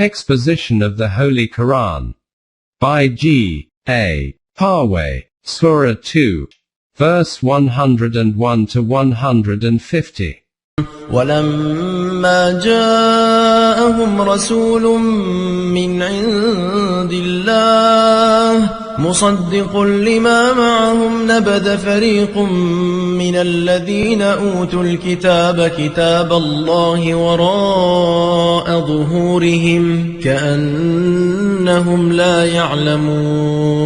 Exposition of the Holy Quran. By G. A. Parwez, Sura 2, verse 101 to 150. ولما جاءهم رسول من عند الله مصدق لما معهم نبذ فريق من الذين أوتوا الكتاب كتاب الله وراء ظهورهم كأنهم لا يعلمون.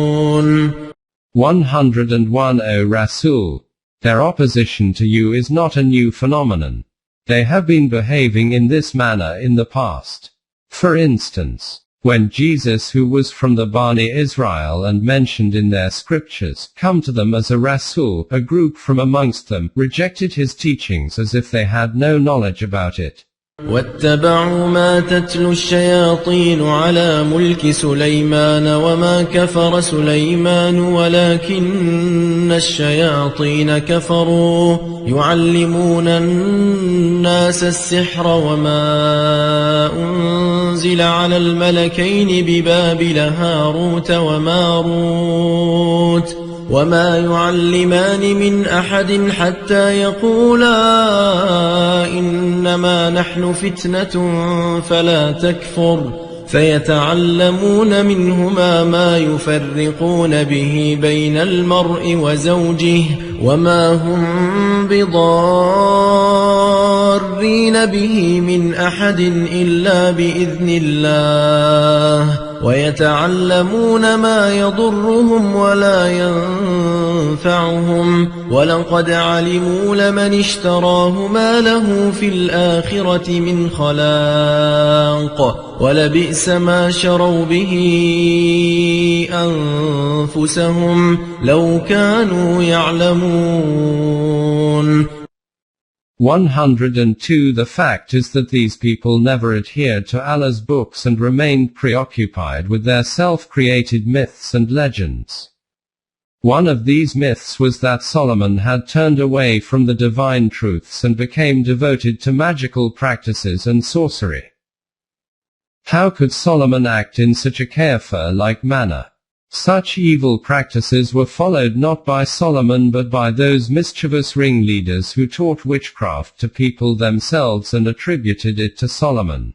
101 O Rasul, their opposition to you is not a new phenomenon. They have been behaving in this manner in the past. For instance, when Jesus, who was from the Bani Israel and mentioned in their scriptures, come to them as a Rasul, a group from amongst them rejected his teachings as if they had no knowledge about it. واتبعوا ما تتلو الشياطين على ملك سليمان وما كفر سليمان ولكن الشياطين كفروا يعلمون الناس السحر وما أنزل على الملكين ببابل هاروت وماروت وما يعلمان من أحد حتى يقولا إنما نحن فتنة فلا تكفر فيتعلمون منهما ما يفرقون به بين المرء وزوجه وما هم بضارين به من أحد إلا بإذن الله ويتعلمون ما يضرهم ولا ينفعهم ولقد علموا لمن اشتراه ما له في الآخرة من خلاق ولبئس ما شروا به أنفسهم لو كانوا يعلمون. 102 The fact is that these people never adhered to Allah's books and remained preoccupied with their self-created myths and legends. One of these myths was that Solomon had turned away from the divine truths and became devoted to magical practices and sorcery. How could Solomon act in such a kafir-like manner? Such evil practices were followed not by Solomon but by those mischievous ringleaders who taught witchcraft to people themselves and attributed it to Solomon.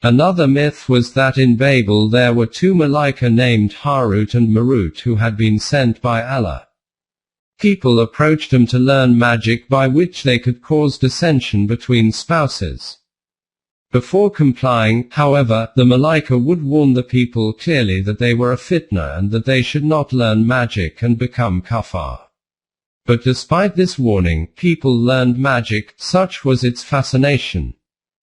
Another myth was that in Babel there were two Malaika named Harut and Marut who had been sent by Allah. People approached them to learn magic by which they could cause dissension between spouses. Before complying, however, the Malaika would warn the people clearly that they were a fitna and that they should not learn magic and become kafar. But despite this warning, people learned magic, such was its fascination.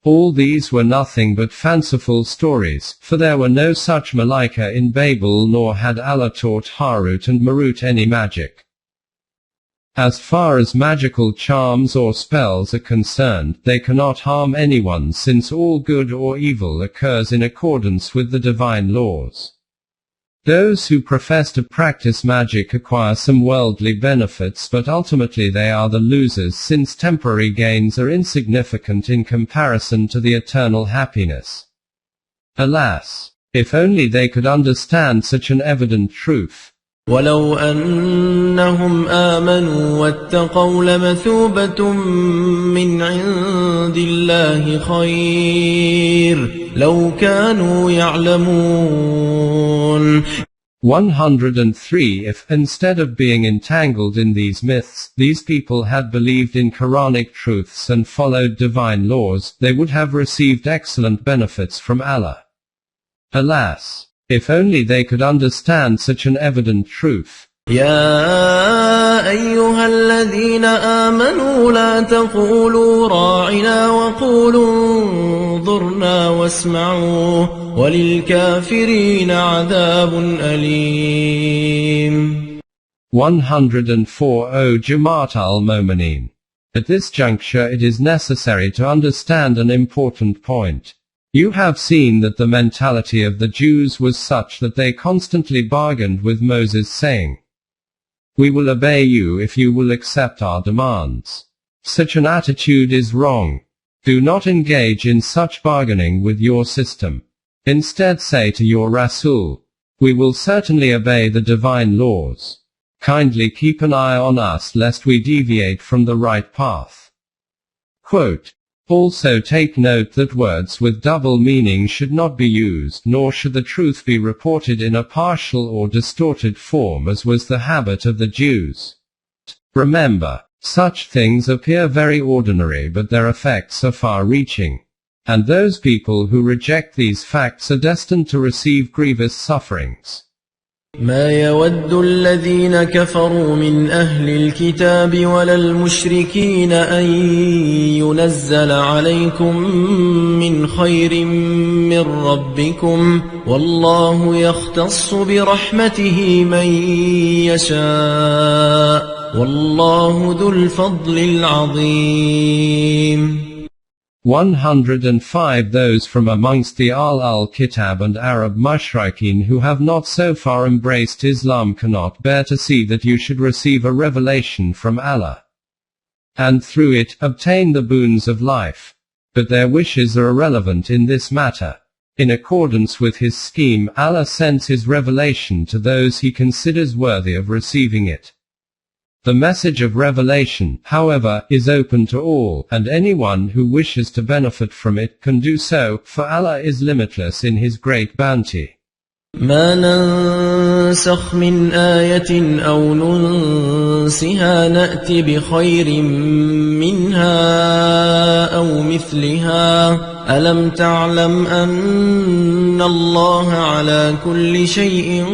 All these were nothing but fanciful stories, for there were no such Malaika in Babel nor had Allah taught Harut and Marut any magic. As far as magical charms or spells are concerned, they cannot harm anyone since all good or evil occurs in accordance with the divine laws. Those who profess to practice magic acquire some worldly benefits, but ultimately they are the losers since temporary gains are insignificant in comparison to the eternal happiness. Alas, if only they could understand such an evident truth. ولو أنهم آمنوا واتقوا لمثوبة من عند الله خير لو كانوا يعلمون. 103 If, instead of being entangled in these myths, these people had believed in Quranic truths and followed divine laws, they would have received excellent benefits from Allah. Alas, if only they could understand such an evident truth. يا أيها الذين آمنوا لا تقولوا راعنا وقولوا انظرنا واسمعوا وللكافرين عذاب أليم. 104 O Jamaat al-Mu'mineen. At this juncture it is necessary to understand an important point. You have seen that the mentality of the Jews was such that they constantly bargained with Moses saying, "We will obey you if you will accept our demands." Such an attitude is wrong. Do not engage in such bargaining with your system. Instead say to your Rasul, we will certainly obey the divine laws. Kindly keep an eye on us lest we deviate from the right path. Quote, also take note that words with double meaning should not be used, nor should the truth be reported in a partial or distorted form as was the habit of the Jews. Remember, such things appear very ordinary but their effects are far-reaching. And those people who reject these facts are destined to receive grievous sufferings. ما يود الذين كفروا من أهل الكتاب ولا المشركين أن ينزل عليكم من خير من ربكم والله يختص برحمته من يشاء والله ذو الفضل العظيم. 105 Those from amongst the Al-Kitab and Arab Mushrikeen who have not so far embraced Islam cannot bear to see that you should receive a revelation from Allah, and through it, obtain the boons of life. But their wishes are irrelevant in this matter. In accordance with His scheme, Allah sends His revelation to those He considers worthy of receiving it. The message of revelation, however, is open to all, and anyone who wishes to benefit from it can do so, for Allah is limitless in His great bounty. ما ننسخ من آية أو ننسها نأتي بخير منها أو مثلها ألم تعلم أن الله على كل شيء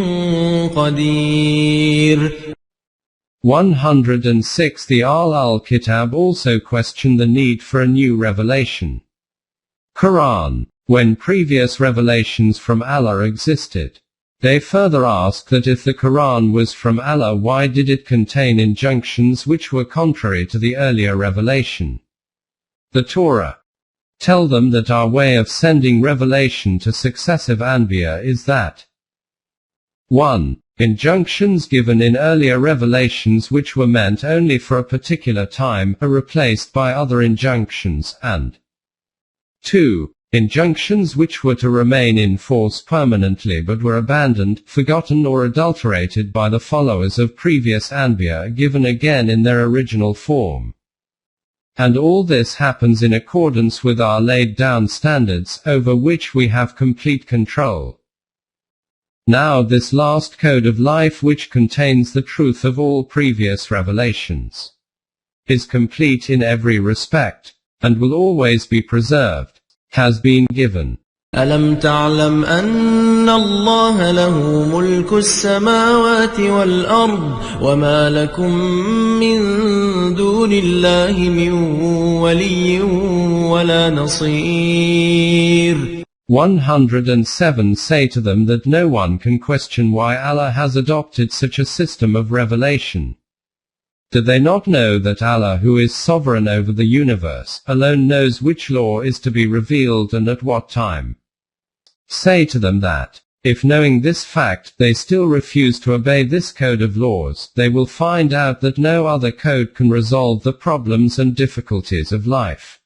قدير. 106 The Al-Kitab also question the need for a new revelation. Quran. When previous revelations from Allah existed, they further ask that if the Quran was from Allah, why did it contain injunctions which were contrary to the earlier revelation? The Torah. Tell them that our way of sending revelation to successive Anbiya is that 1. Injunctions given in earlier revelations which were meant only for a particular time are replaced by other injunctions, and 2. Injunctions which were to remain in force permanently but were abandoned, forgotten or adulterated by the followers of previous Anbiya are given again in their original form. And all this happens in accordance with our laid-down standards, over which we have complete control. Now this last code of life, which contains the truth of all previous revelations, is complete in every respect, and will always be preserved, has been given. ألم تعلم أن الله له ملك السماوات والأرض وما لكم من دون الله من ولي ولا نصير. 107 Say to them that no one can question why Allah has adopted such a system of revelation. Do they not know that Allah, who is sovereign over the universe, alone knows which law is to be revealed and at what time? Say to them that, if knowing this fact, they still refuse to obey this code of laws, they will find out that no other code can resolve the problems and difficulties of life.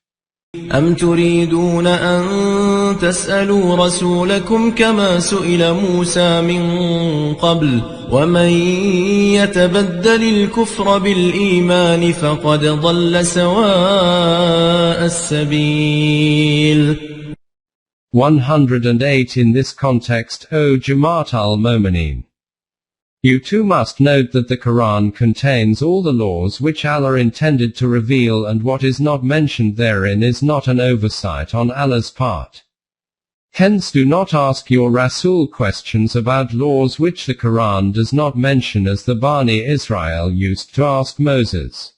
أم تريدون أن تسألوا رسولكم كما سئل موسى من قبل ومن يتبدل الكفر بالإيمان فقد ضل سواء السبيل. 108 In this context, O Jamaat al-Momineen, you too must note that the Quran contains all the laws which Allah intended to reveal, and what is not mentioned therein is not an oversight on Allah's part. Hence do not ask your Rasul questions about laws which the Quran does not mention, as the Bani Israel used to ask Moses.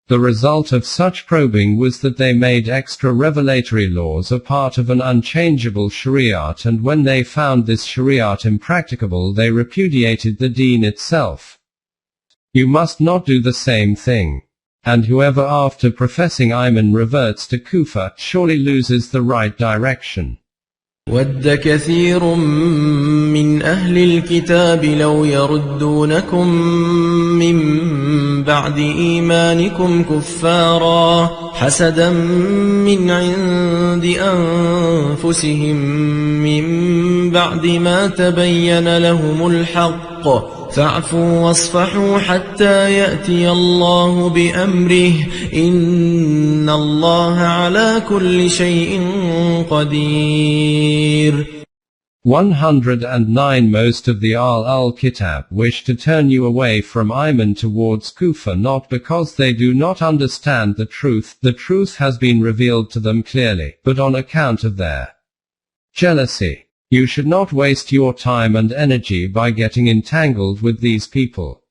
The result of such probing was that they made extra revelatory laws a part of an unchangeable Shariat, and when they found this Shariat impracticable they repudiated the deen itself. You must not do the same thing. And whoever after professing Iman reverts to Kufr surely loses the right direction. وَدَّ كَثِيرٌ مِّنْ أَهْلِ الْكِتَابِ لَوْ يَرُدُّونَكُم مِّن بَعْدِ إِيمَانِكُمْ كُفَّارًا حَسَدًا مِّنْ عِندِ أَنفُسِهِم مِّن بَعْدِ مَا تَبَيَّنَ لَهُمُ الْحَقُّ فَاعْفُوا وَاصْفَحُوا حَتَّى يَأْتِيَ اللَّهُ بِأَمْرِهِ إِنَّ اللَّهَ عَلَى كُلِّ شَيْءٍ قَدِيرٌ. 109 Most of the Al-Kitab wish to turn you away from Iman towards Kufa, not because they do not understand the truth has been revealed to them clearly, but on account of their jealousy. You should not waste your time and energy by getting entangled with these people.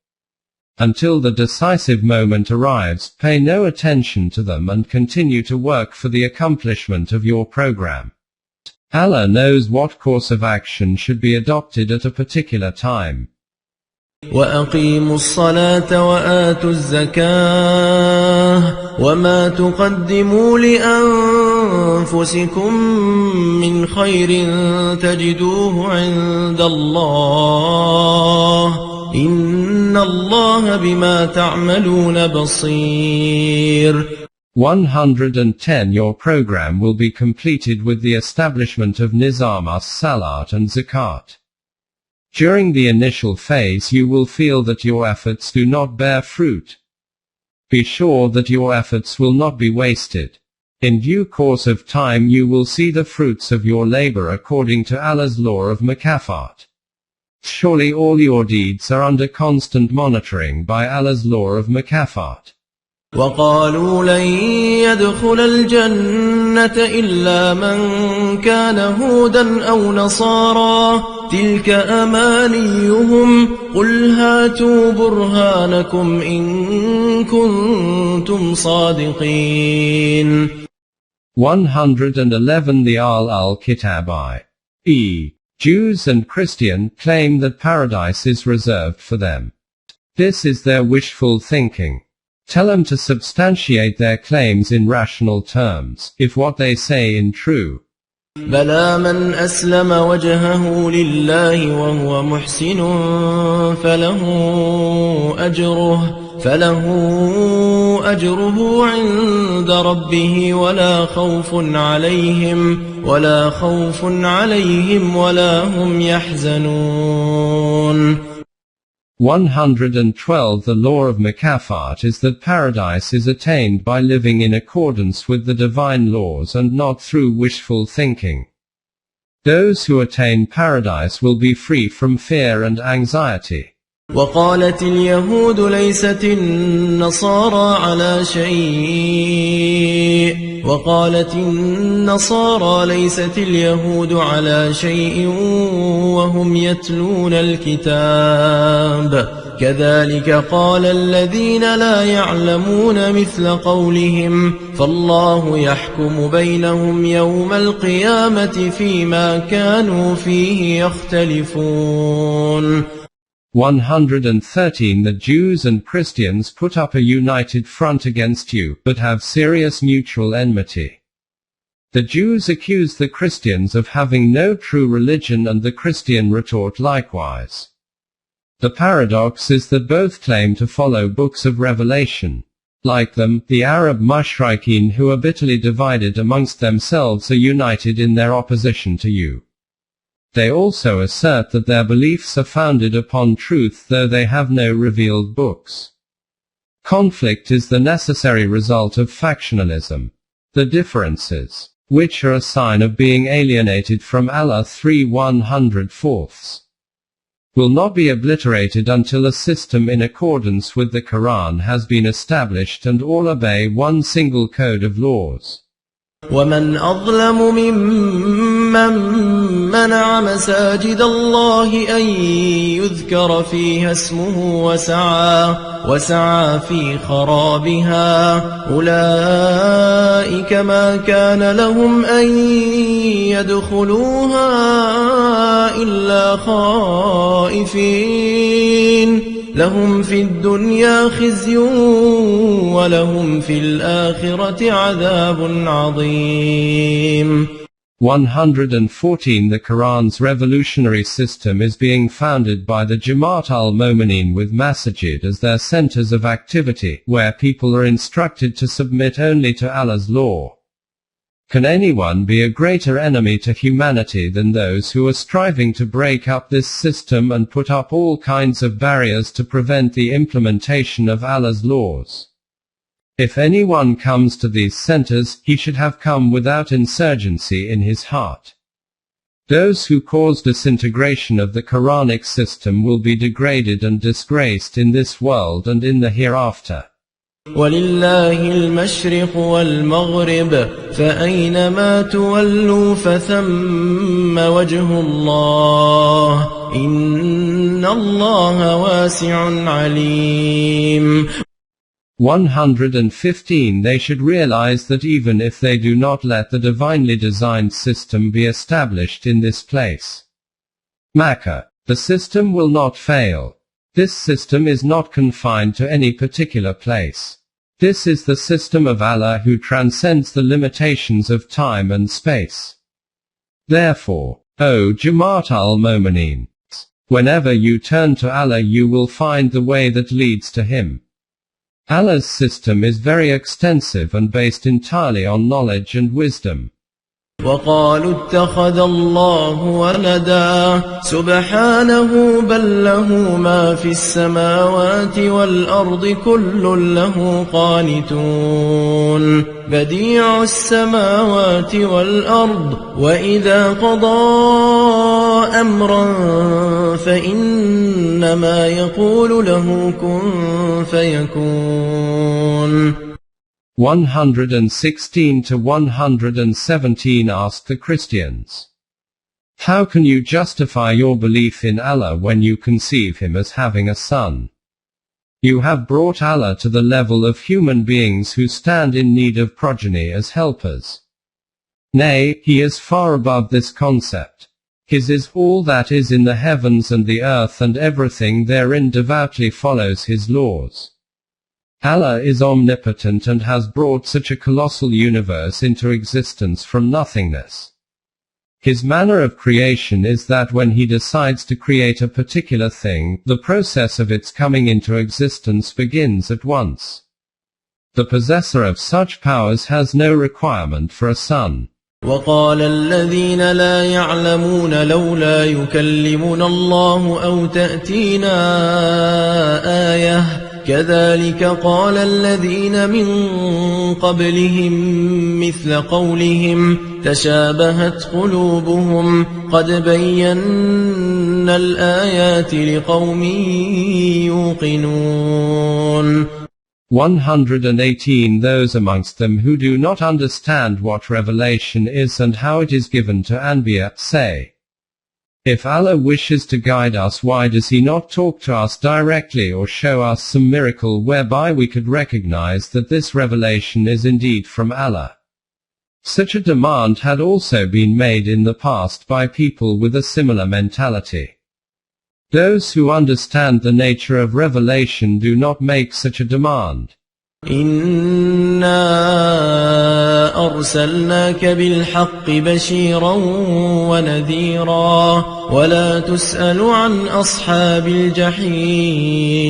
Until the decisive moment arrives, pay no attention to them and continue to work for the accomplishment of your program. Allah knows what course of action should be adopted at a particular time. وَأَقِيمُوا الصَّلَاةَ وَآتُوا الزَّكَاةَ وَمَا تُقَدِّمُوا لِأَنفُسِكُم مِّنْ خَيْرٍ تَجِدُوهُ عِندَ اللَّهِ إِنَّ اللَّهَ بِمَا تَعْمَلُونَ بَصِيرٌ. 110 Your program will be completed with the establishment of Nizam as-Salat and Zakat. During the initial phase you will feel that your efforts do not bear fruit. Be sure that your efforts will not be wasted. In due course of time you will see the fruits of your labor according to Allah's law of Mukafat. Surely all your deeds are under constant monitoring by Allah's law of Mukafat. وَقَالُوا لَن يَدْخُلَ الْجَنَّةَ إِلَّا مَن كَانَ هُودًا أَوْ نَصَارَىٰ تِلْكَ أَمَانِيُّهُمْ قُلْ هَاتُوا بُرْهَانَكُمْ إِن كُنتُمْ صَادِقِينَ. 111 The Al-Kitab i.e. Jews and Christians claim that paradise is reserved for them. This is their wishful thinking. Tell them to substantiate their claims in rational terms, if what they say is true. بَلَى مَنْ أَسْلَمَ وَجْهَهُ لِلَّهِ وَهُوَ مُحْسِنٌ فَلَهُ أَجْرُهُ عِندَ رَبِّهِ وَلَا خَوْفٌ عَلَيْهِمْ وَلَا هُمْ يَحْزَنُونَ. 112 The law of Mukafat is that paradise is attained by living in accordance with the divine laws and not through wishful thinking. Those who attain paradise will be free from fear and anxiety. وَقَالَتِ الْيَهُودُ لَيْسَتِ النَّصَارَىٰ عَلَىٰ شَيْءٍ وَقَالَتِ النَّصَارَىٰ لَيْسَتِ الْيَهُودُ عَلَىٰ شَيْءٍ وَهُمْ يَتْلُونَ الْكِتَابَ كَذَلِكَ قَالَ الَّذِينَ لَا يَعْلَمُونَ مِثْلَ قَوْلِهِمْ فَاللَّهُ يَحْكُمُ بَيْنَهُمْ يَوْمَ الْقِيَامَةِ فِيمَا كَانُوا فِيهِ يَخْتَلِفُونَ. 113 The Jews and Christians put up a united front against you, but have serious mutual enmity. The Jews accuse the Christians of having no true religion and the Christian retort likewise. The paradox is that both claim to follow books of revelation. Like them, the Arab Mushrikeen who are bitterly divided amongst themselves are united in their opposition to you. They also assert that their beliefs are founded upon truth though they have no revealed books. Conflict is the necessary result of factionalism. The differences, which are a sign of being alienated from Allah 3/104, will not be obliterated until a system in accordance with the Quran has been established and all obey one single code of laws. وَمَنْ أَظْلَمُ مِمَّن مَّنَعَ مَسَاجِدَ اللَّهِ أَن يُذْكَرَ فِيهَا اسْمُهُ وَسَعَىٰ فِي خَرَابِهَا أُولَٰئِكَ مَا كَانَ لَهُمْ أَن يَدْخُلُوهَا إِلَّا خَائِفِينَ لَهُمْ فِي الدُّنْيَا خِزْيٌ وَلَهُمْ فِي الْآخِرَةِ عَذَابٌ عَظِيمٌ. 114 The Quran's revolutionary system is being founded by the Jamaat al-Momineen with masajid as their centers of activity, where people are instructed to submit only to Allah's law. Can anyone be a greater enemy to humanity than those who are striving to break up this system and put up all kinds of barriers to prevent the implementation of Allah's laws? If anyone comes to these centers, he should have come without insurgency in his heart. Those who cause disintegration of the Quranic system will be degraded and disgraced in this world and in the hereafter. ولله المشرق والمغرب فأينما تولوا فثم وجه الله إن الله واسع عليم. 115 They should realize that even if they do not let the divinely designed system be established in this place, Makkah, the system will not fail. This system is not confined to any particular place. This is the system of Allah who transcends the limitations of time and space. Therefore, O Jamaat al-Momineen, whenever you turn to Allah you will find the way that leads to Him. Allah's system is very extensive and based entirely on knowledge and wisdom. وقالوا اتخذ الله ولدا سبحانه بل له ما في السماوات والأرض كل له قانتون بديع السماوات والأرض وإذا قضى أمرا فإنما يقول له كن فيكون. 116 to 117 Ask the Christians. How can you justify your belief in Allah when you conceive Him as having a son? You have brought Allah to the level of human beings who stand in need of progeny as helpers. Nay, He is far above this concept. His is all that is in the heavens and the earth, and everything therein devoutly follows His laws. Allah is omnipotent and has brought such a colossal universe into existence from nothingness. His manner of creation is that when He decides to create a particular thing, the process of its coming into existence begins at once. The possessor of such powers has no requirement for a son. وقال الذين لا يعلمون لولا يكلمنا الله أو تأتينا آية كذلك قال الذين من قبلهم مثل قولهم تشابهت قلوبهم قد بينا الآيات لقوم يوقنون. 118 Those amongst them who do not understand what revelation is and how it is given to Anbiya, say, if Allah wishes to guide us, why does He not talk to us directly or show us some miracle whereby we could recognize that this revelation is indeed from Allah? Such a demand had also been made in the past by people with a similar mentality. Those who understand the nature of revelation do not make such a demand. إنا أرسلناك بالحق بشيرا ونذيرا ولا تسأل عن أصحاب الجحيم.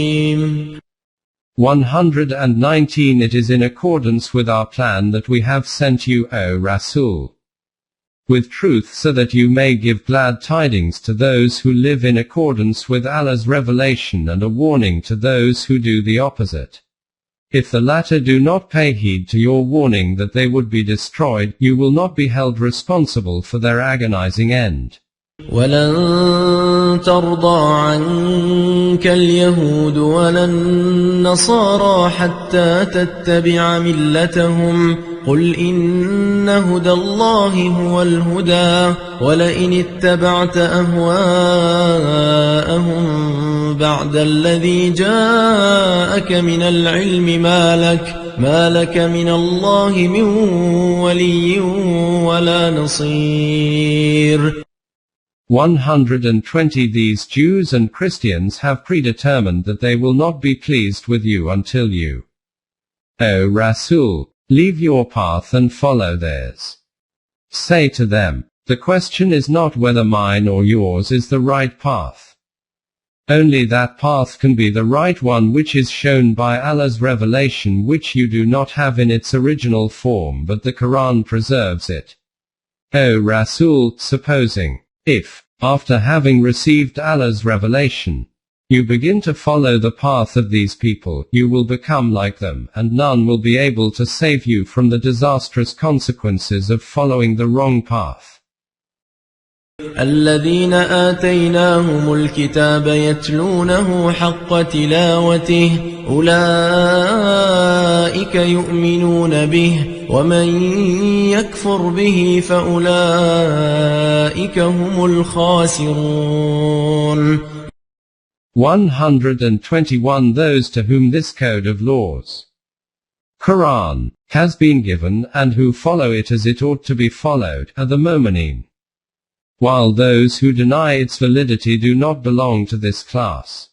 119 It is in accordance with our plan that we have sent you, O Rasul, with truth so that you may give glad tidings to those who live in accordance with Allah's revelation and a warning to those who do the opposite. If the latter do not pay heed to your warning that they would be destroyed, you will not be held responsible for their agonizing end. ولن ترضى عنك اليهود ولا النصارى حتى تتبع ملتهم قل إن هدى الله هو الهدى ولئن اتبعت أهواءهم بعد الذي جاءك من العلم ما لك من الله من ولي ولا نصير. 120 These Jews and Christians have predetermined that they will not be pleased with you until you, O Rasul, leave your path and follow theirs. Say to them, the question is not whether mine or yours is the right path. Only that path can be the right one which is shown by Allah's revelation, which you do not have in its original form, but the Quran preserves it. O Rasul, supposing, if, after having received Allah's revelation, you begin to follow the path of these people, you will become like them, and none will be able to save you from the disastrous consequences of following the wrong path. الذين آتيناهم الكتاب يتلونه حق تلاوته أولئك يؤمنون به ومن يكفر به فأولئك هم الخاسرون. 121 Those to whom this code of laws, Quran, has been given, and who follow it as it ought to be followed, are the mu'mineen. While those who deny its validity do not belong to this class.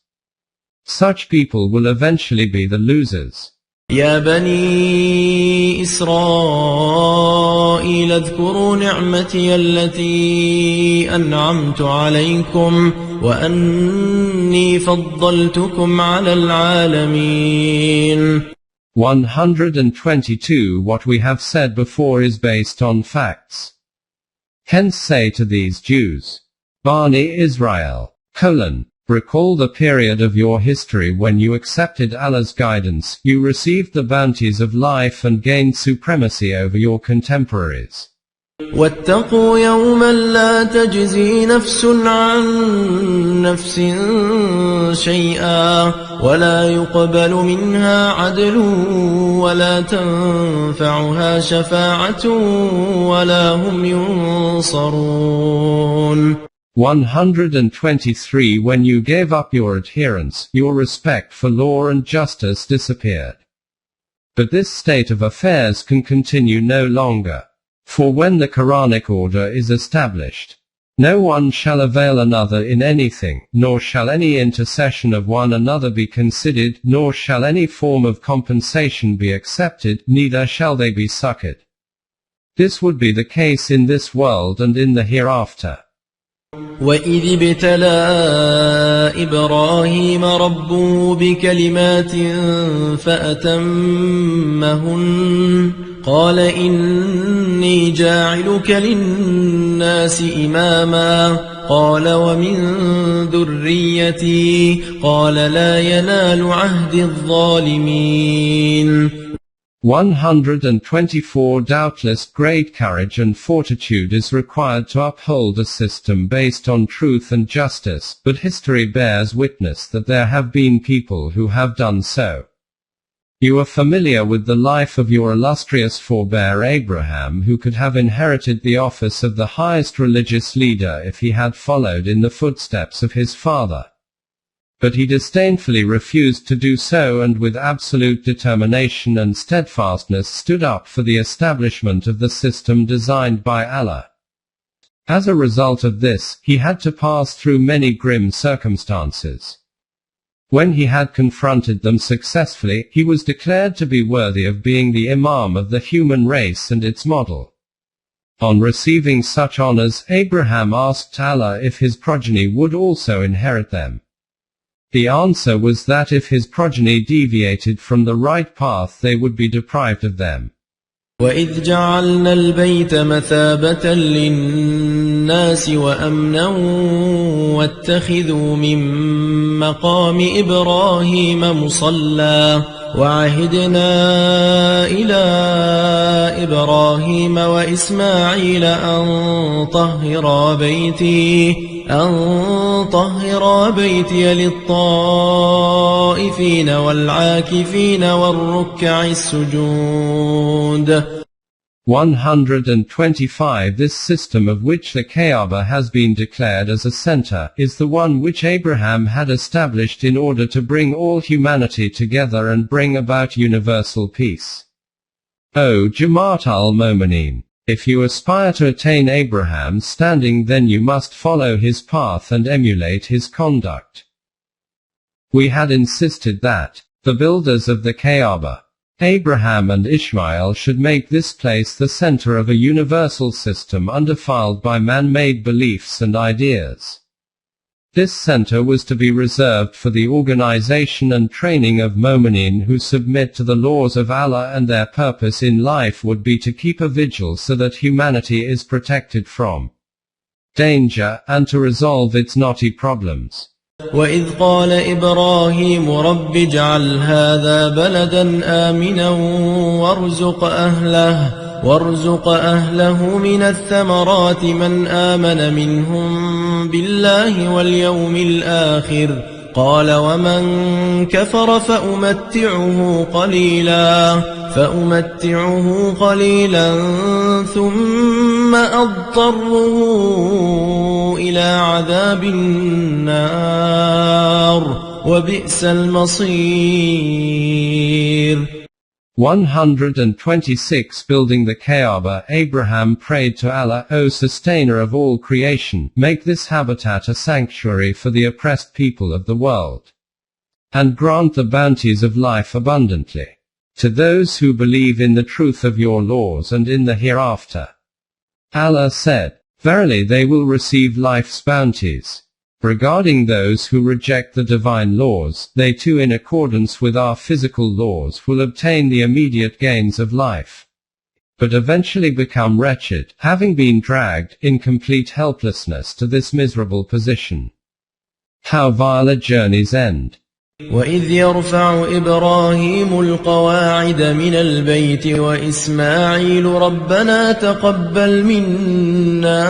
Such people will eventually be the losers. يا بني إسرائيل اذكروا نعمتي التي أنعمت عليكم وأني فضلتكم على العالمين. 122 What we have said before is based on facts. Hence say to these Jews, Bani Israel, recall the period of your history when you accepted Allah's guidance, you received the bounties of life and gained supremacy over your contemporaries. واتقوا يوما لا تجزي نفس عن نفس شيئا ولا يقبل منها عدل ولا تنفعها شفاعة ولا هم ينصرون. 123 When you gave up your adherence, your respect for law and justice disappeared. But this state of affairs can continue no longer. For when the Quranic order is established, no one shall avail another in anything, nor shall any intercession of one another be considered, nor shall any form of compensation be accepted, neither shall they be succored. This would be the case in this world and in the hereafter. وَإِذِ ابْتَلَى إِبْرَاهِيمَ رَبُّهُ بِكَلِمَاتٍ فَأَتَمَّهُنَّ قَالَ إِنِّي جَاعِلُكَ لِلنَّاسِ إِمَامًا قَالَ وَمِن ذُرِّيَّتِي قَالَ لَا يَنَالُ عَهْدِي الظَّالِمِينَ. 124 Doubtless great courage and fortitude is required to uphold a system based on truth and justice, but history bears witness that there have been people who have done so. You are familiar with the life of your illustrious forebear Abraham, who could have inherited the office of the highest religious leader if he had followed in the footsteps of his father. But he disdainfully refused to do so, and with absolute determination and steadfastness stood up for the establishment of the system designed by Allah. As a result of this, he had to pass through many grim circumstances. When he had confronted them successfully, he was declared to be worthy of being the Imam of the human race and its model. On receiving such honors, Abraham asked Allah if his progeny would also inherit them. The answer was that if his progeny deviated from the right path, they would be deprived of them. وَإِذْ جَعَلْنَا الْبَيْتَ مَثَابَةً لِلنَّاسِ وَأَمْنًا وَاتَّخِذُوا مِن مَّقَامِ إِبْرَاهِيمَ مُصَلًّى وَعَهِدْنَا إِلَى إِبْرَاهِيمَ وَإِسْمَاعِيلَ أَن طَهِّرَا بَيْتِيَ لِلطَّائِفِينَ وَالْعَاكِفِينَ وَالرُّكَّعِ السُّجُودِ. 125 This system, of which the Kaaba has been declared as a center, is the one which Abraham had established in order to bring all humanity together and bring about universal peace. O Jamaat al-Mu'mineen, if you aspire to attain Abraham's standing, then you must follow his path and emulate his conduct. We had insisted that the builders of the Kaaba Abraham and Ishmael should make this place the center of a universal system undefiled by man-made beliefs and ideas. This center was to be reserved for the organization and training of Mo'minin who submit to the laws of Allah, and their purpose in life would be to keep a vigil so that humanity is protected from danger, and to resolve its knotty problems. وإذ قال إبراهيم رب اجعل هذا بلدا آمنا وارزق أهله من الثمرات من آمن منهم بالله واليوم الآخر قال ومن كفر فأمتعه قليلا ثم أضطره إلى عذاب النار وبئس المصير. 126 Building the Kaaba, Abraham prayed to Allah, O sustainer of all creation, make this habitat a sanctuary for the oppressed people of the world, and grant the bounties of life abundantly to those who believe in the truth of your laws and in the hereafter. Allah said, verily they will receive life's bounties. Regarding those who reject the divine laws, they too in accordance with our physical laws will obtain the immediate gains of life, but eventually become wretched, having been dragged, in complete helplessness to this miserable position. How vile a journey's end! وإذ يرفع إبراهيم القواعد من البيت وإسماعيل ربنا تقبل منا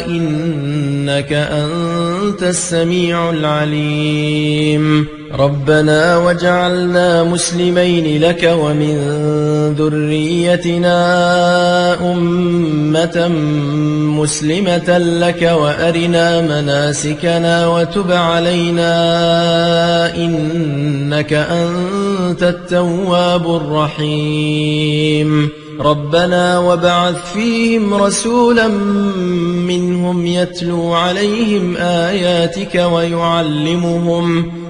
إنك أنت السميع العليم ربنا وجعلنا مسلمين لك ومن ذريتنا أمة مسلمة لك وأرنا مناسكنا وتب علينا إنك أنت التواب الرحيم ربنا وابعث فيهم رسولا منهم يتلو عليهم آياتك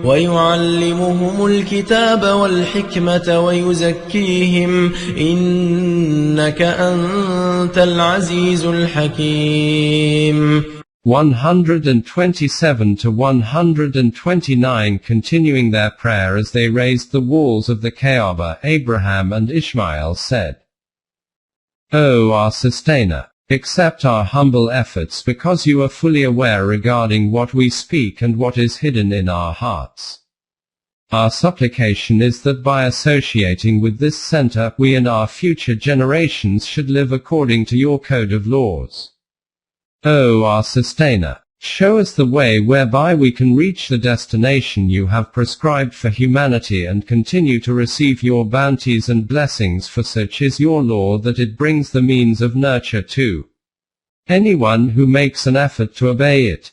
ويعلمهم الكتاب والحكمة ويزكيهم إنك أنت العزيز الحكيم. 127 to 129 Continuing their prayer as they raised the walls of the Kaaba, Abraham and Ishmael said, O our sustainer, accept our humble efforts because you are fully aware regarding what we speak and what is hidden in our hearts. Our supplication is that by associating with this center, we and our future generations should live according to your code of laws. O our sustainer, show us the way whereby we can reach the destination you have prescribed for humanity and continue to receive your bounties and blessings, for such is your law that it brings the means of nurture to anyone who makes an effort to obey it.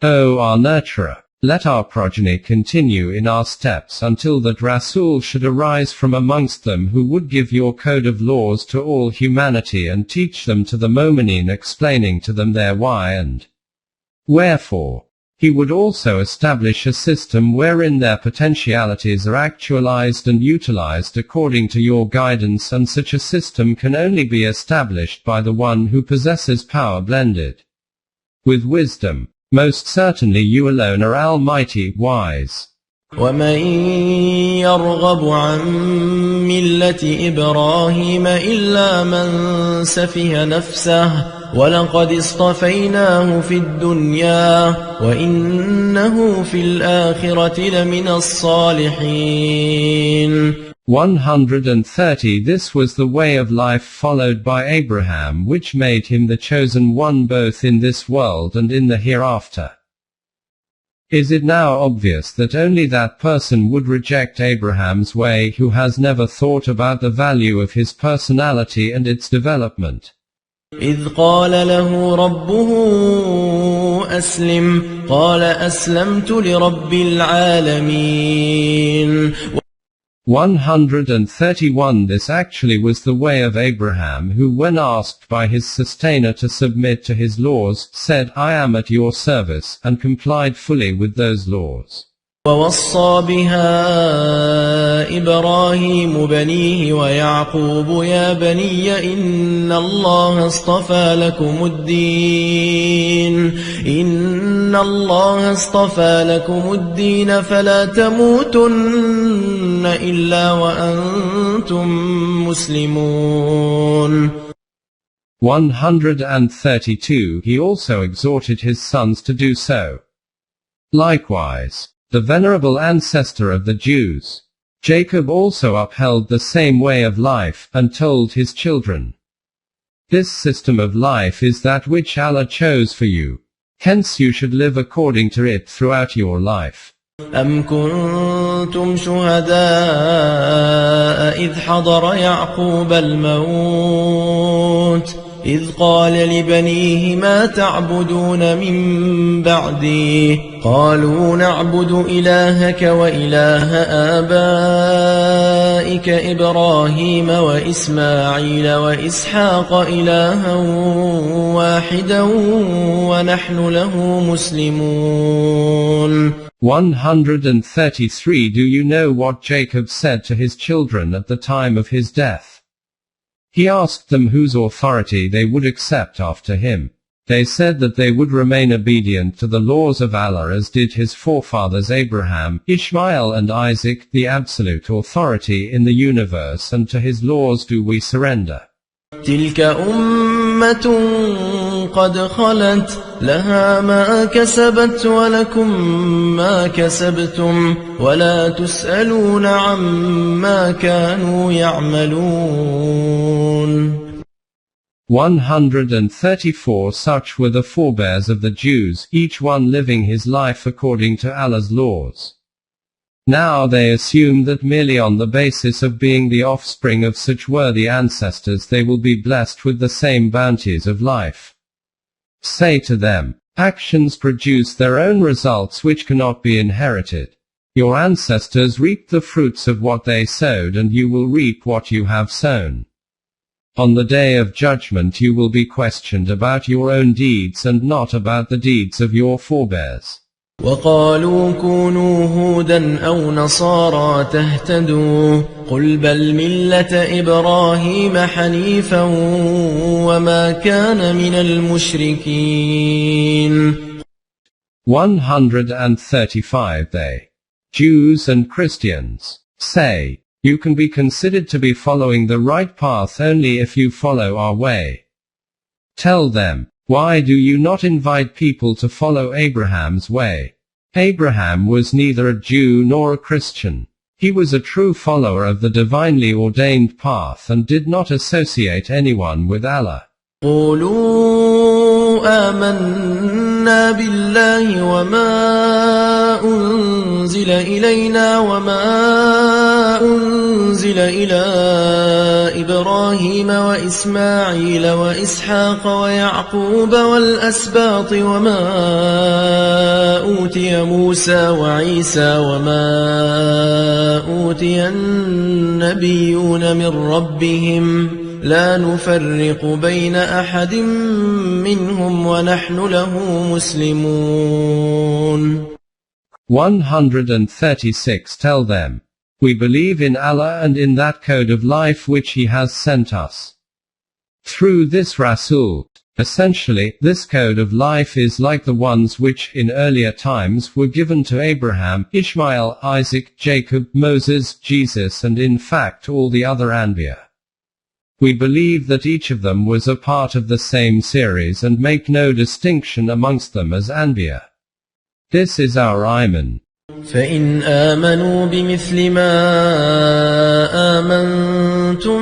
O our nurturer, let our progeny continue in our steps until that Rasul should arise from amongst them who would give your code of laws to all humanity and teach them to the Mo'minin, explaining to them their why and wherefore. He would also establish a system wherein their potentialities are actualized and utilized according to your guidance, and such a system can only be established by the one who possesses power blended with wisdom. Most certainly you alone are almighty, wise. ومن يرغب عن ملة إبراهيم إلا من سفه نفسه ولقد اصطفيناه في الدنيا وإنه في الآخرة لمن الصالحين. 130 This was the way of life followed by Abraham, which made him the chosen one both in this world and in the hereafter. Is it now obvious that only that person would reject Abraham's way who has never thought about the value of his personality and its development? إذ قال له ربه أسلم قال أسلمت لرب العالمين. 131 This actually was the way of Abraham, who when asked by his sustainer to submit to his laws, said, I am at your service, and complied fully with those laws. ووصى بها إبراهيم بنيه ويعقوب يا بني إن الله اصطفى لكم الدين فلا تموتن إلا وأنتم مسلمون. 132 He also exhorted his sons to do so. Likewise, the venerable ancestor of the Jews, Jacob also upheld the same way of life, and told his children, "This system of life is that which Allah chose for you. Hence you should live according to it throughout your life." أم كنتم شهداء إذ حضر يعقوب الموت إذ قال لبنيه ما تعبدون من بعدي قالوا نعبد إلهك وإله آبائك إبراهيم وإسماعيل وإسحاق إلها واحدا ونحن له مسلمون. 133 Do you know what Jacob said to his children at the time of his death? He asked them whose authority they would accept after him. They said that they would remain obedient to the laws of Allah as did his forefathers Abraham, Ishmael and Isaac, the absolute authority in the universe, and to his laws do we surrender. تلك أمة قد خلت لها ما كسبت ولكم ما كسبتم ولا تسألون عما كانوا يعملون. 134 Such were the forebears of the Jews, each one living his life according to Allah's laws. Now they assume that merely on the basis of being the offspring of such worthy ancestors they will be blessed with the same bounties of life. Say to them, actions produce their own results which cannot be inherited. Your ancestors reaped the fruits of what they sowed, and you will reap what you have sown. On the day of judgment you will be questioned about your own deeds and not about the deeds of your forebears. وقالوا كونوا هودا أو نصارى تهتدوا قل بل ملة إبراهيم حنيفا وما كان من المشركين. 135 They, Jews and Christians, say, you can be considered to be following the right path only if you follow our way. Tell them, why do you not invite people to follow Abraham's way? Abraham was neither a Jew nor a Christian. He was a true follower of the divinely ordained path and did not associate anyone with Allah. قولوا آمنا بالله وما أنزل إلينا وما أنزل إلى إبراهيم وإسماعيل وإسحاق ويعقوب والأسباط وما أوتي موسى وعيسى وما أوتي النبيون من ربهم لا نفرق بين أحد منهم ونحن له مسلمون. 136 Tell them, we believe in Allah and in that code of life which He has sent us. Through this Rasul, essentially, this code of life is like the ones which, in earlier times, were given to Abraham, Ishmael, Isaac, Jacob, Moses, Jesus and in fact all the other Anbiya. We believe that each of them was a part of the same series and make no distinction amongst them as Anbiya. This is our Iman. فإن آمنوا بمثل ما آمنتم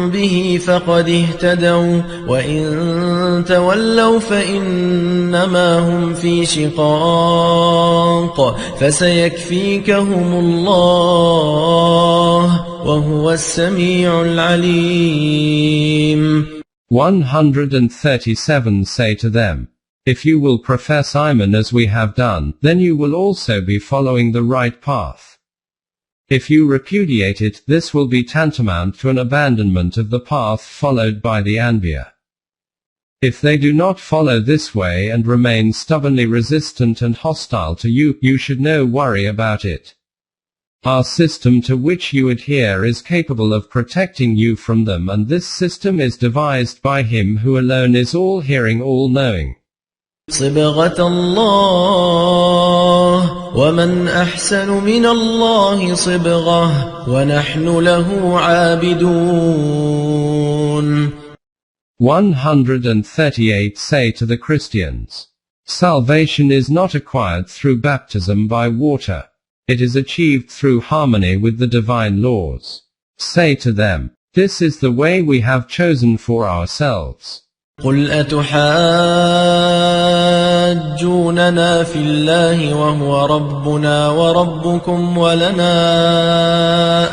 به فقد اهتدوا وإن تولوا فإنما هم في شقاق فسيكفيكهم الله وهو السميع العليم. 137 Say to them, if you will profess Iman as we have done, then you will also be following the right path. If you repudiate it, this will be tantamount to an abandonment of the path followed by the Anbiya. If they do not follow this way and remain stubbornly resistant and hostile to you, you should no worry about it. Our system to which you adhere is capable of protecting you from them, and this system is devised by Him who alone is all-hearing, all-knowing. صبغة الله ومن أحسن من الله صبغة ونحن له عابدون. 138 Say to the Christians, salvation is not acquired through baptism by water. It is achieved through harmony with the divine laws. Say to them, this is the way we have chosen for ourselves. قل أتحاجوننا في الله وهو ربنا وربكم ولنا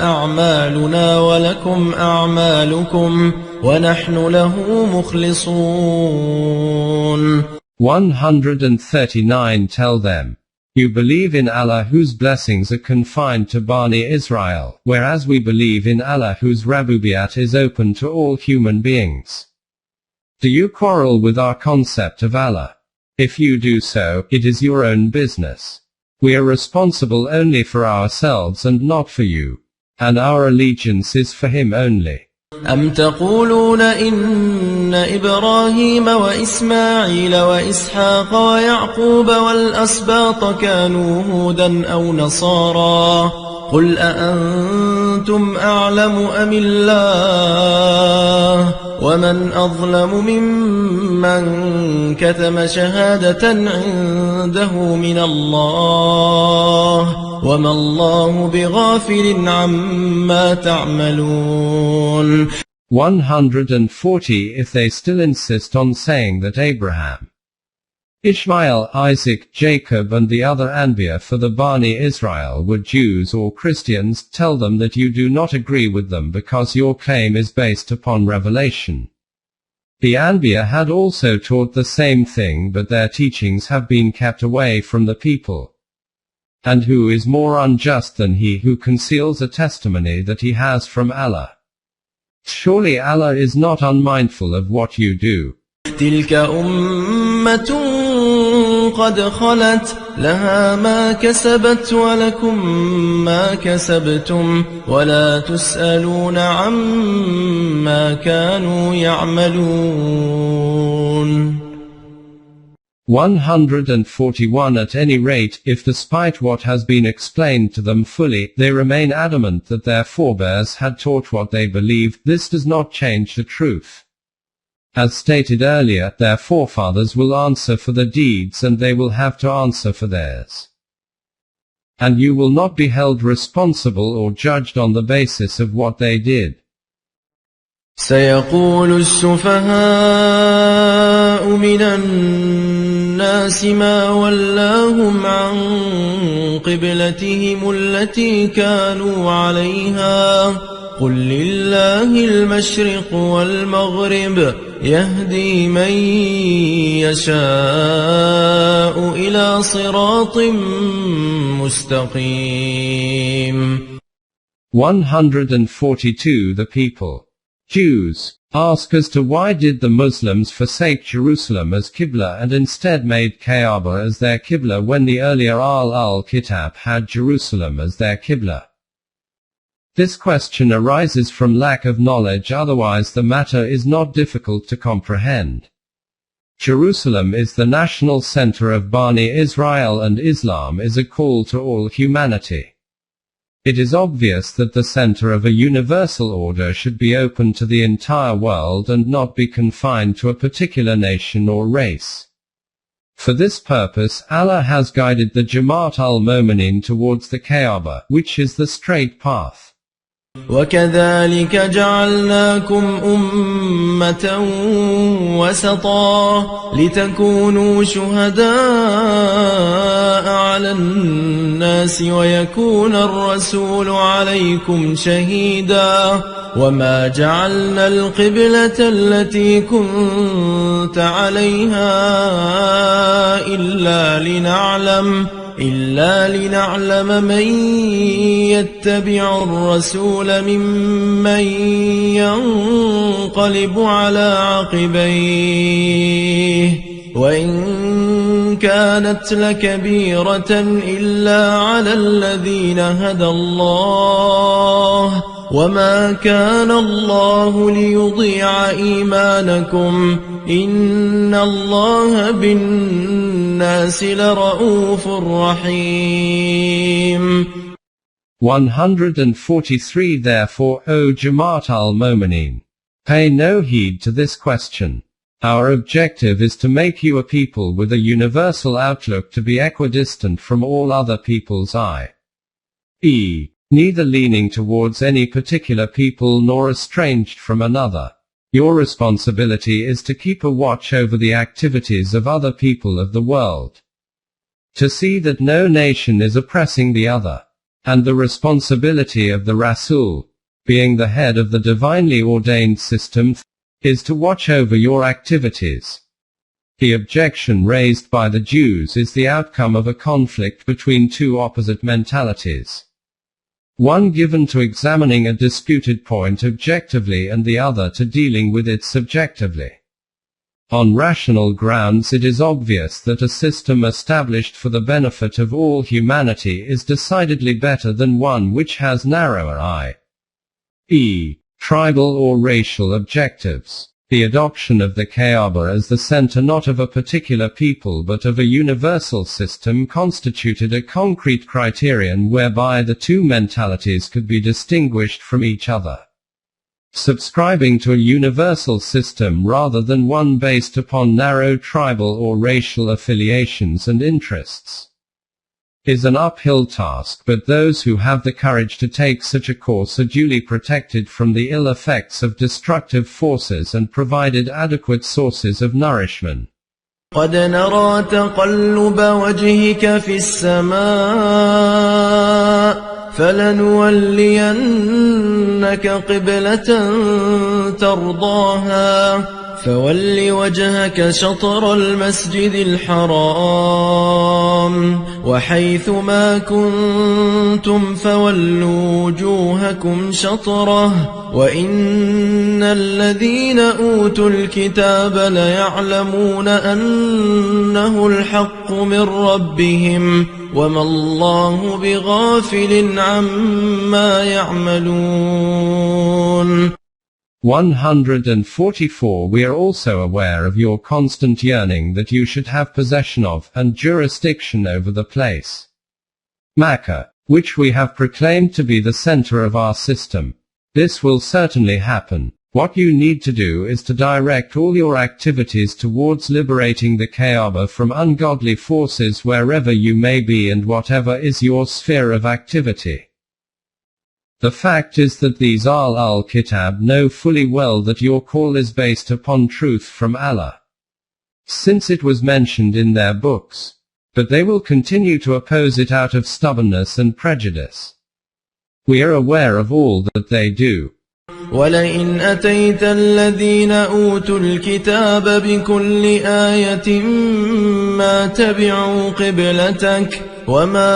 أعمالنا ولكم أعمالكم ونحن له مخلصون. 139 Tell them, you believe in Allah whose blessings are confined to Bani Israel, whereas we believe in Allah whose Rabubiyat is open to all human beings. Do you quarrel with our concept of Allah? If you do so, it is your own business. We are responsible only for ourselves and not for you. And our allegiance is for Him only. أم تقولون إن إبراهيم وإسماعيل وإسحاق ويعقوب والأسباط كانوا هودا أو نصارى قل أأنتم أعلم أم الله ومن أظلم ممن كتم شهادة عنده من الله وما الله بغافل عما تعملون. 140 If they still insist on saying that Abraham, Ishmael, Isaac, Jacob and the other Anbiya for the Bani Israel were Jews or Christians, tell them that you do not agree with them because your claim is based upon revelation. The Anbiya had also taught the same thing, but their teachings have been kept away from the people. And who is more unjust than he who conceals a testimony that he has from Allah? Surely Allah is not unmindful of what you do. تلك أمة قد خلت لها ما كسبت ولكم ما كسبتم ولا تسألون عما كانوا يعملون. 141 At any rate, if despite what has been explained to them fully, they remain adamant that their forebears had taught what they believed, this does not change the truth. As stated earlier, their forefathers will answer for the deeds and they will have to answer for theirs. And you will not be held responsible or judged on the basis of what they did. سيقول السفهاء من الناس ما ولاهم عن قبلتهم التي كانوا عليها قل لله المشرق والمغرب يهدي من يشاء إلى صراط مستقيم. 142 The people, Jews, ask as to why did the Muslims forsake Jerusalem as Qibla and instead made Kaaba as their Qibla when the earlier al-Kitab had Jerusalem as their Qibla. This question arises from lack of knowledge, otherwise the matter is not difficult to comprehend. Jerusalem is the national center of Bani Israel and Islam is a call to all humanity. It is obvious that the center of a universal order should be open to the entire world and not be confined to a particular nation or race. For this purpose, Allah has guided the Jamaat al-Mu'minin towards the Kaaba, which is the straight path. وكذلك جعلناكم أمة وسطا لتكونوا شهداء على الناس ويكون الرسول عليكم شهيدا وما جعلنا القبلة التي كنت عليها إلا لنعلم من يتبع الرسول ممن ينقلب على عقبيه وإن كانت لكبيرة إلا على الذين هدى الله وما كان الله ليضيع إيمانكم إن الله بالناس لرؤوف رحيم. 143 Therefore, O Jamaat al-Momineen, pay no heed to this question. Our objective is to make you a people with a universal outlook to be equidistant from all other people's i.e., neither leaning towards any particular people nor estranged from another. Your responsibility is to keep a watch over the activities of other people of the world, to see that no nation is oppressing the other, and the responsibility of the Rasul, being the head of the divinely ordained system, is to watch over your activities. The objection raised by the Jews is the outcome of a conflict between two opposite mentalities. One given to examining a disputed point objectively and the other to dealing with it subjectively. On rational grounds it is obvious that a system established for the benefit of all humanity is decidedly better than one which has narrower i.e., tribal or racial objectives. The adoption of the Kaaba as the center not of a particular people but of a universal system constituted a concrete criterion whereby the two mentalities could be distinguished from each other. Subscribing to a universal system rather than one based upon narrow tribal or racial affiliations and interests is an uphill task, but those who have the courage to take such a course are duly protected from the ill effects of destructive forces and provided adequate sources of nourishment. قد نرى تقلب وجهك في السماء فلنولينك قبلة ترضاها فول وجهك شطر المسجد الحرام وحيث ما كنتم فولوا وجوهكم شطره وإن الذين أوتوا الكتاب ليعلمون أنه الحق من ربهم وما الله بغافل عما يعملون. 144 We are also aware of your constant yearning that you should have possession of, and jurisdiction over the place Makkah, which we have proclaimed to be the center of our system. This will certainly happen. What you need to do is to direct all your activities towards liberating the Kaaba from ungodly forces wherever you may be and whatever is your sphere of activity. The fact is that these Ahl al-Kitab know fully well that your call is based upon truth from Allah, since it was mentioned in their books. But they will continue to oppose it out of stubbornness and prejudice. We are aware of all that they do. ولئن أتيت الذين أوتوا الكتاب بكل آية ما تبعوا قبلتك وما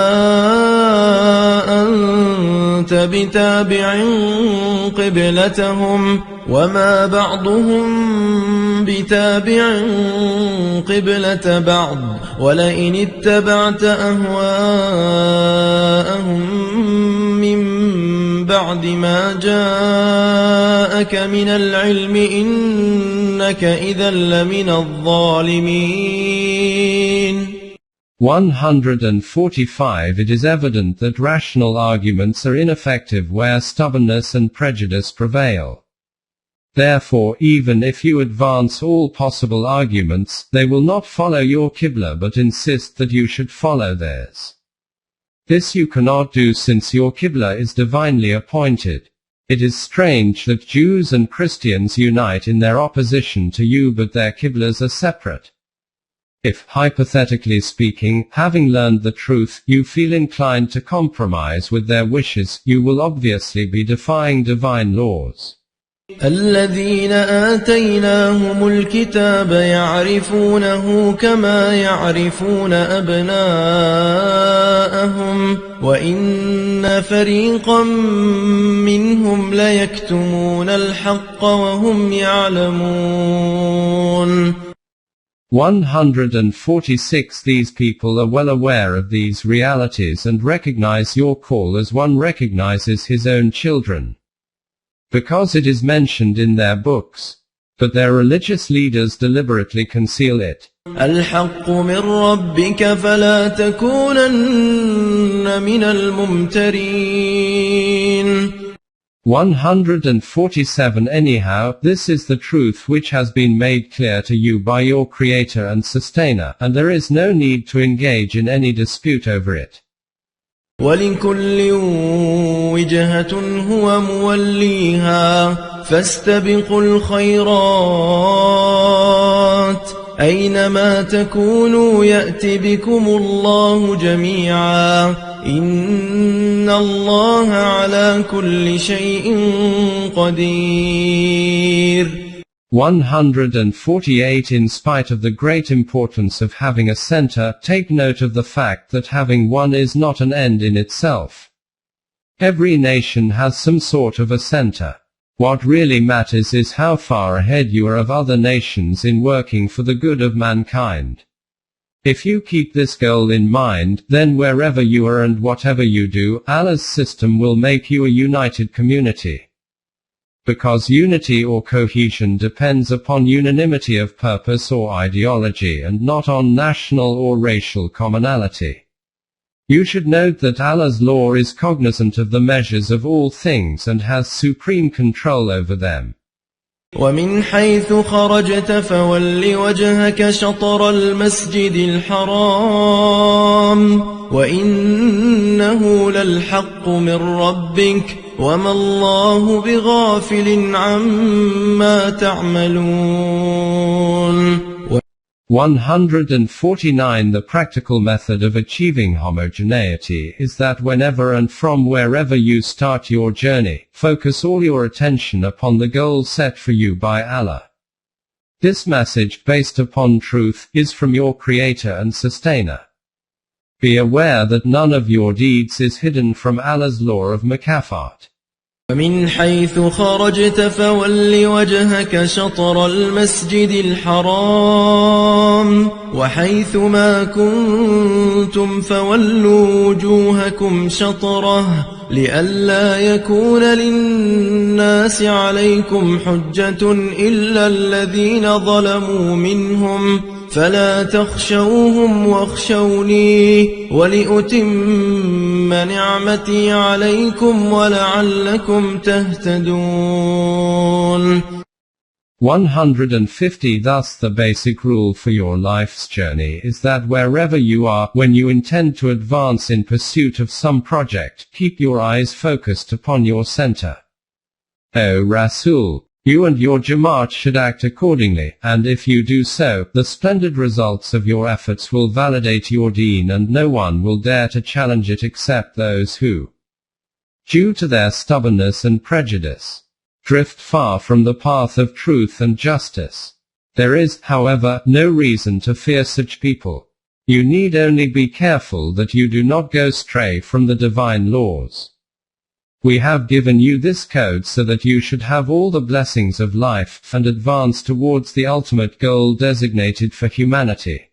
أنت بتابع قبلتهم وما بعضهم بتابع قبلة بعض ولئن اتبعت أهواءهم من بعد ما جاءك من العلم إنك إذا لمن الظالمين. 145 It is evident that rational arguments are ineffective where stubbornness and prejudice prevail. Therefore, even if you advance all possible arguments, they will not follow your Qibla but insist that you should follow theirs. This you cannot do since your Qibla is divinely appointed. It is strange that Jews and Christians unite in their opposition to you but their Qiblas are separate. If, hypothetically speaking, having learned the truth, you feel inclined to compromise with their wishes, you will obviously be defying divine laws. الذين آتيناهم الكتاب يعرفونه كما يعرفون أبناءهم وَإِنَّ فَرِيقًا مِّنْهُمْ لَيَكْتُمُونَ الْحَقَّ وَهُمْ يَعْلَمُونَ. 146 These people are well aware of these realities and recognize your call as one recognizes his own children, because it is mentioned in their books. But their religious leaders deliberately conceal it. الْحَقُّ مِنْ رَبِّكَ فَلَا تَكُونَنَّ مِنَ الْمُمْتَرِينَ. 147 Anyhow, this is the truth which has been made clear to you by your Creator and Sustainer, and there is no need to engage in any dispute over it. وَلِكُلٍّ وِجْهَةٌ هُوَ مُوَلِّيهَا فَاسْتَبِقُوا الْخَيْرَاتِ أَيْنَمَا تَكُونُوا يَأْتِ بِكُمُ اللَّهُ جَمِيعًا إِنَّ اللَّهَ عَلَى كُلِّ شَيْءٍ قَدِيرٌ. 148 In spite of the great importance of having a center, take note of the fact that having one is not an end in itself. Every nation has some sort of a center. What really matters is how far ahead you are of other nations in working for the good of mankind. If you keep this goal in mind, then wherever you are and whatever you do, Allah's system will make you a united community. Because unity or cohesion depends upon unanimity of purpose or ideology and not on national or racial commonality. You should note that Allah's law is cognizant of the measures of all things and has supreme control over them. وَمِنْ حَيْثُ خَرَجْتَ فَوَلِّ وَجْهَكَ شَطْرَ الْمَسْجِدِ الْحَرَامِ وَإِنَّهُ لَلْحَقُّ مِنْ رَبِّكَ وَمَا اللَّهُ بِغَافِلٍ عَمَّا تَعْمَلُونَ. 149 The practical method of achieving homogeneity is that whenever and from wherever you start your journey, focus all your attention upon the goal set for you by Allah. This message, based upon truth, is from your Creator and Sustainer. Be aware that none of your deeds is hidden from Allah's law of mukafat. وَمِنْ حَيْثُ خَرَجْتَ فَوَلِّ وَجْهَكَ شَطْرَ الْمَسْجِدِ الْحَرَامِ وَحَيْثُ مَا كُنْتُمْ فَوَلُّوا وُجُوهَكُمْ شَطْرَهُ لِئَلَّا يَكُونَ لِلنَّاسِ عَلَيْكُمْ حُجَّةٌ إِلَّا الَّذِينَ ظَلَمُوا مِنْهُمْ فَلَا تَخْشَوْهُمْ وَاخْشَوْنِي وَلِأُتِمَّ نِعْمَتِي عَلَيْكُمْ وَلَعَلَّكُمْ تَهْتَدُونَ. 150 Thus the basic rule for your life's journey is that wherever you are, when you intend to advance in pursuit of some project, keep your eyes focused upon your center. O Rasul, you and your Jamaat should act accordingly, and if you do so, the splendid results of your efforts will validate your deen and no one will dare to challenge it except those who, due to their stubbornness and prejudice, drift far from the path of truth and justice. There is, however, no reason to fear such people. You need only be careful that you do not go stray from the divine laws. We have given you this code so that you should have all the blessings of life, and advance towards the ultimate goal designated for humanity.